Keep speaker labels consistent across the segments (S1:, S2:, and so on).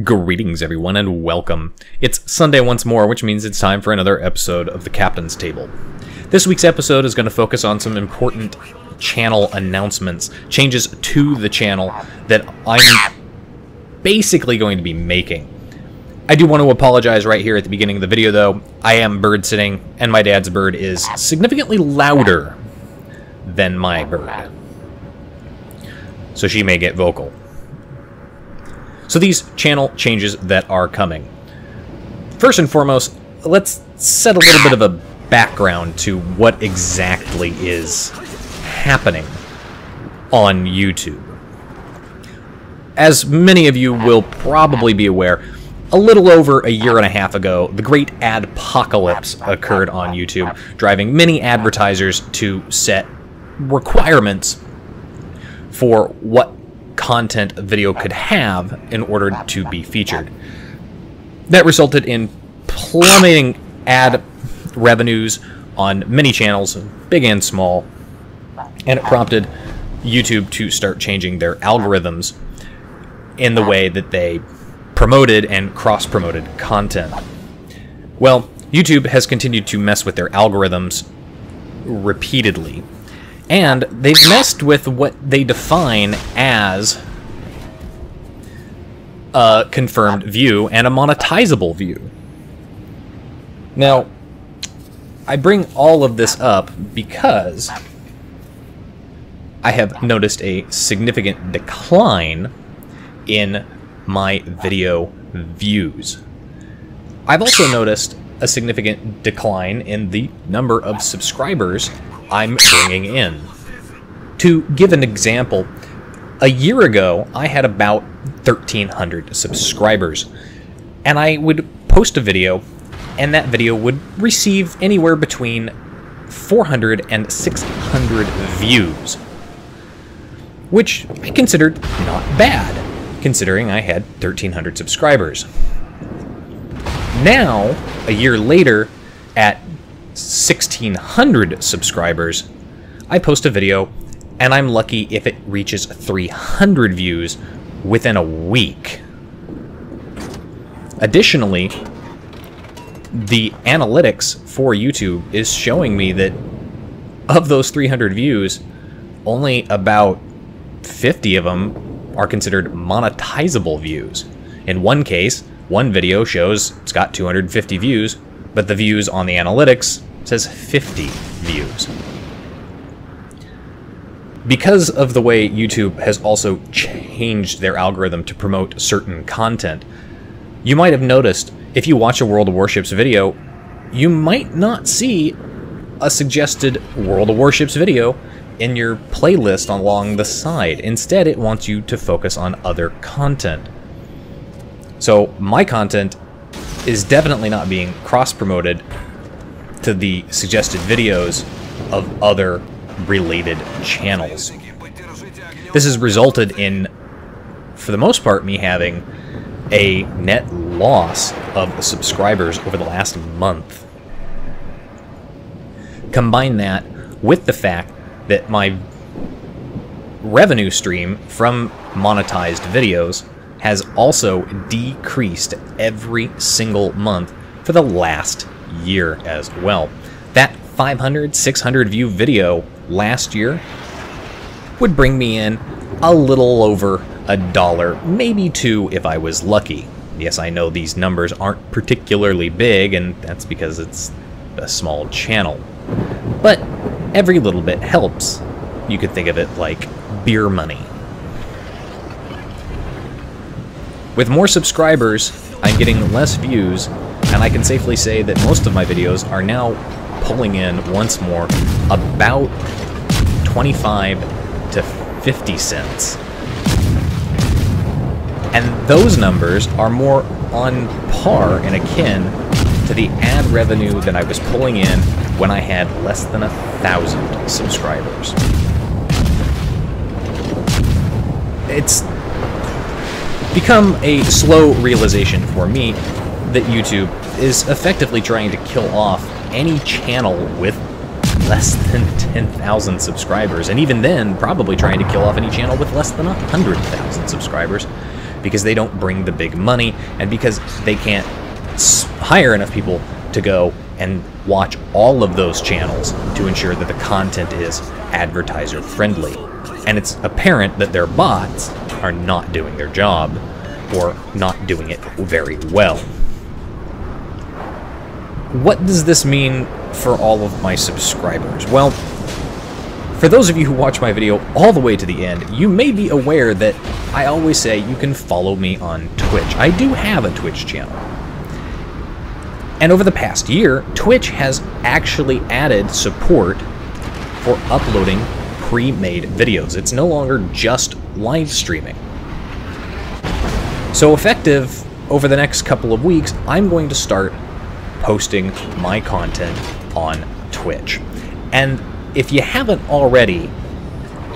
S1: Greetings everyone and welcome. It's Sunday once more, which means it's time for another episode of the Captain's Table. This week's episode is going to focus on some important channel announcements, changes to the channel that I'm basically going to be making. I do want to apologize right here at the beginning of the video though. I am bird sitting and my dad's bird is significantly louder than my bird, so she may get vocal. So these channel changes that are coming. First and foremost, let's set a little bit of a background to what exactly is happening on YouTube. As many of you will probably be aware, a little over a year and a half ago, the great adpocalypse occurred on YouTube, driving many advertisers to set requirements for what content a video could have in order to be featured. That resulted in plummeting ad revenues on many channels, big and small, and it prompted YouTube to start changing their algorithms in the way that they promoted and cross-promoted content. Well, YouTube has continued to mess with their algorithms repeatedly. And they've messed with what they define as a confirmed view and a monetizable view. Now, I bring all of this up because I have noticed a significant decline in my video views. I've also noticed a significant decline in the number of subscribers I'm bringing in. To give an example, a year ago I had about 1,300 subscribers, and I would post a video, and that video would receive anywhere between 400 and 600 views, which I considered not bad, considering I had 1,300 subscribers. Now, a year later, at 1,600 subscribers, I post a video and I'm lucky if it reaches 300 views within a week. Additionally, the analytics for YouTube is showing me that of those 300 views, only about 50 of them are considered monetizable views. In one case, one video shows it's got 250 views, but the views on the analytics says 50 views. Because of the way YouTube has also changed their algorithm to promote certain content, you might have noticed if you watch a World of Warships video, you might not see a suggested World of Warships video in your playlist along the side. Instead, it wants you to focus on other content. So my content is definitely not being cross-promoted to the suggested videos of other related channels. This has resulted in, for the most part, me having a net loss of subscribers over the last month. Combine that with the fact that my revenue stream from monetized videos has also decreased every single month for the last year as well. That 500, 600 view video last year would bring me in a little over $1, maybe $2 if I was lucky. Yes, I know these numbers aren't particularly big, and that's because it's a small channel. But every little bit helps. You could think of it like beer money. With more subscribers, I'm getting less views, and I can safely say that most of my videos are now pulling in once more about 25 to 50 cents. And those numbers are more on par and akin to the ad revenue that I was pulling in when I had less than 1,000 subscribers. It's become a slow realization for me that YouTube is effectively trying to kill off any channel with less than 10,000 subscribers, and even then probably trying to kill off any channel with less than 100,000 subscribers, because they don't bring the big money, and because they can't hire enough people to go and watch all of those channels to ensure that the content is advertiser friendly. And it's apparent that their bots are not doing their job, or not doing it very well. What does this mean for all of my subscribers? Well, for those of you who watch my video all the way to the end, you may be aware that I always say you can follow me on Twitch. I do have a Twitch channel. And over the past year, Twitch has actually added support for uploading pre-made videos. It's no longer just live streaming. So effective over the next couple of weeks, I'm going to start posting my content on Twitch. And if you haven't already,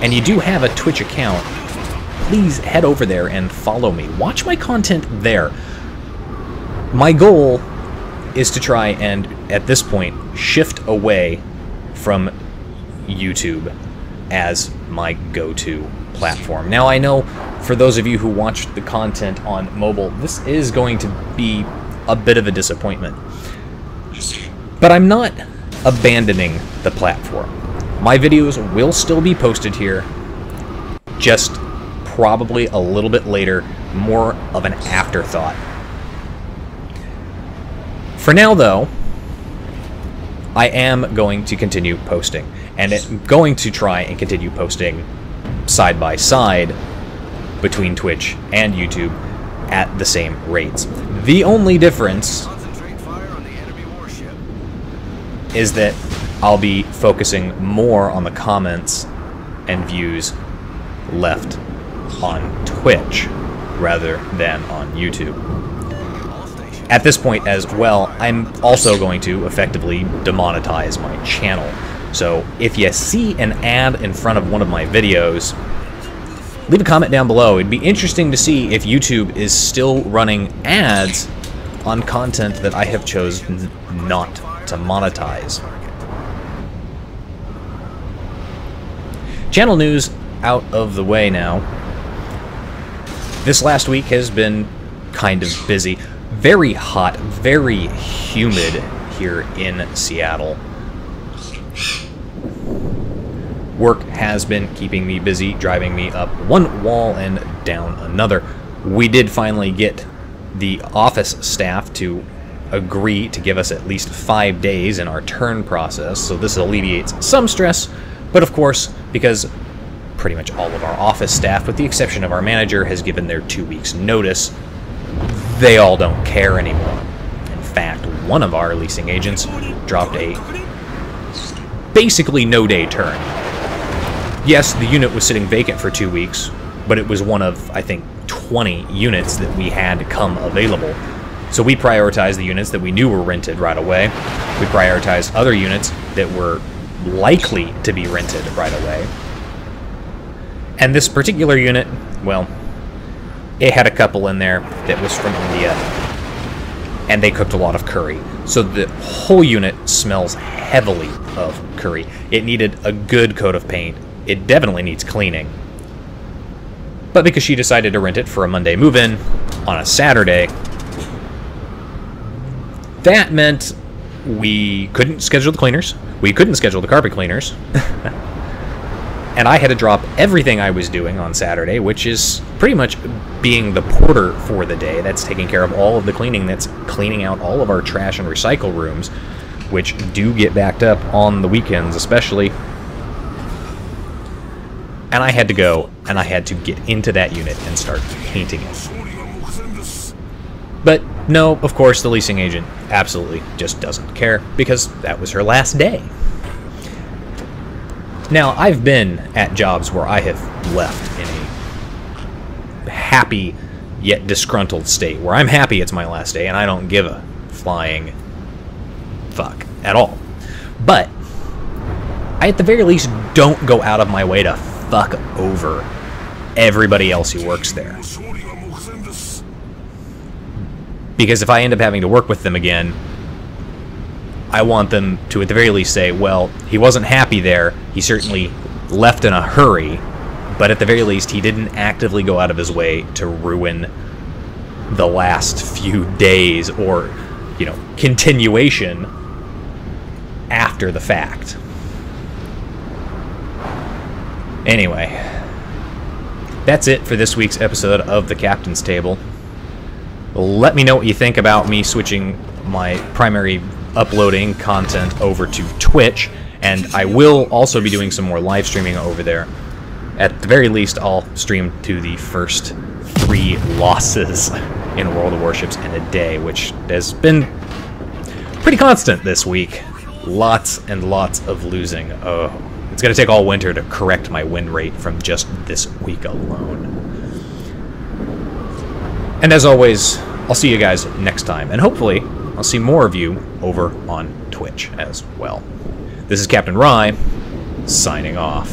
S1: and you do have a Twitch account, please head over there and follow me. Watch my content there. My goal is to try and, at this point, shift away from YouTube as my go-to platform. Now, I know for those of you who watch the content on mobile, this is going to be a bit of a disappointment. But I'm not abandoning the platform. My videos will still be posted here, just probably a little bit later, more of an afterthought. For now, though, I am going to continue posting, and I'm going to try and continue posting side by side between Twitch and YouTube at the same rates. The only difference is that I'll be focusing more on the comments and views left on Twitch rather than on YouTube. At this point as well, I'm also going to effectively demonetize my channel. So if you see an ad in front of one of my videos, leave a comment down below. It'd be interesting to see if YouTube is still running ads on content that I have chosen not to monetize. Channel news out of the way now. This last week has been kind of busy. Very hot, very humid here in Seattle. Work has been keeping me busy, driving me up one wall and down another. We did finally get the office staff to agree to give us at least 5 days in our turn process, so this alleviates some stress, but of course, because pretty much all of our office staff, with the exception of our manager, has given their 2 weeks notice, they all don't care anymore. In fact, one of our leasing agents dropped a basically no-day turn. Yes, the unit was sitting vacant for 2 weeks, but it was one of, I think, 20 units that we had come available. So we prioritized the units that we knew were rented right away. We prioritized other units that were likely to be rented right away. And this particular unit, well, it had a couple in there that was from India, and they cooked a lot of curry. So the whole unit smells heavily of curry. It needed a good coat of paint. It definitely needs cleaning. But because she decided to rent it for a Monday move-in on a Saturday, that meant we couldn't schedule the cleaners, we couldn't schedule the carpet cleaners, and I had to drop everything I was doing on Saturday, which is pretty much being the porter for the day. That's taking care of all of the cleaning, that's cleaning out all of our trash and recycle rooms, which do get backed up on the weekends especially. And I had to go, and I had to get into that unit and start painting it. But no, of course, the leasing agent absolutely just doesn't care, because that was her last day. Now, I've been at jobs where I have left in a happy yet disgruntled state, where I'm happy it's my last day and I don't give a flying fuck at all. But I, at the very least, don't go out of my way to fuck over everybody else who works there. Because if I end up having to work with them again, I want them to at the very least say, well, he wasn't happy there, he certainly left in a hurry, but at the very least, he didn't actively go out of his way to ruin the last few days or, you know, continuation after the fact. Anyway, that's it for this week's episode of The Captain's Table. Let me know what you think about me switching my primary uploading content over to Twitch, and I will also be doing some more live streaming over there. At the very least, I'll stream to the first 3 losses in World of Warships in a day, which has been pretty constant this week. Lots and lots of losing. Oh, it's going to take all winter to correct my win rate from just this week alone. And as always, I'll see you guys next time, and hopefully I'll see more of you over on Twitch as well. This is Captain Rye, signing off.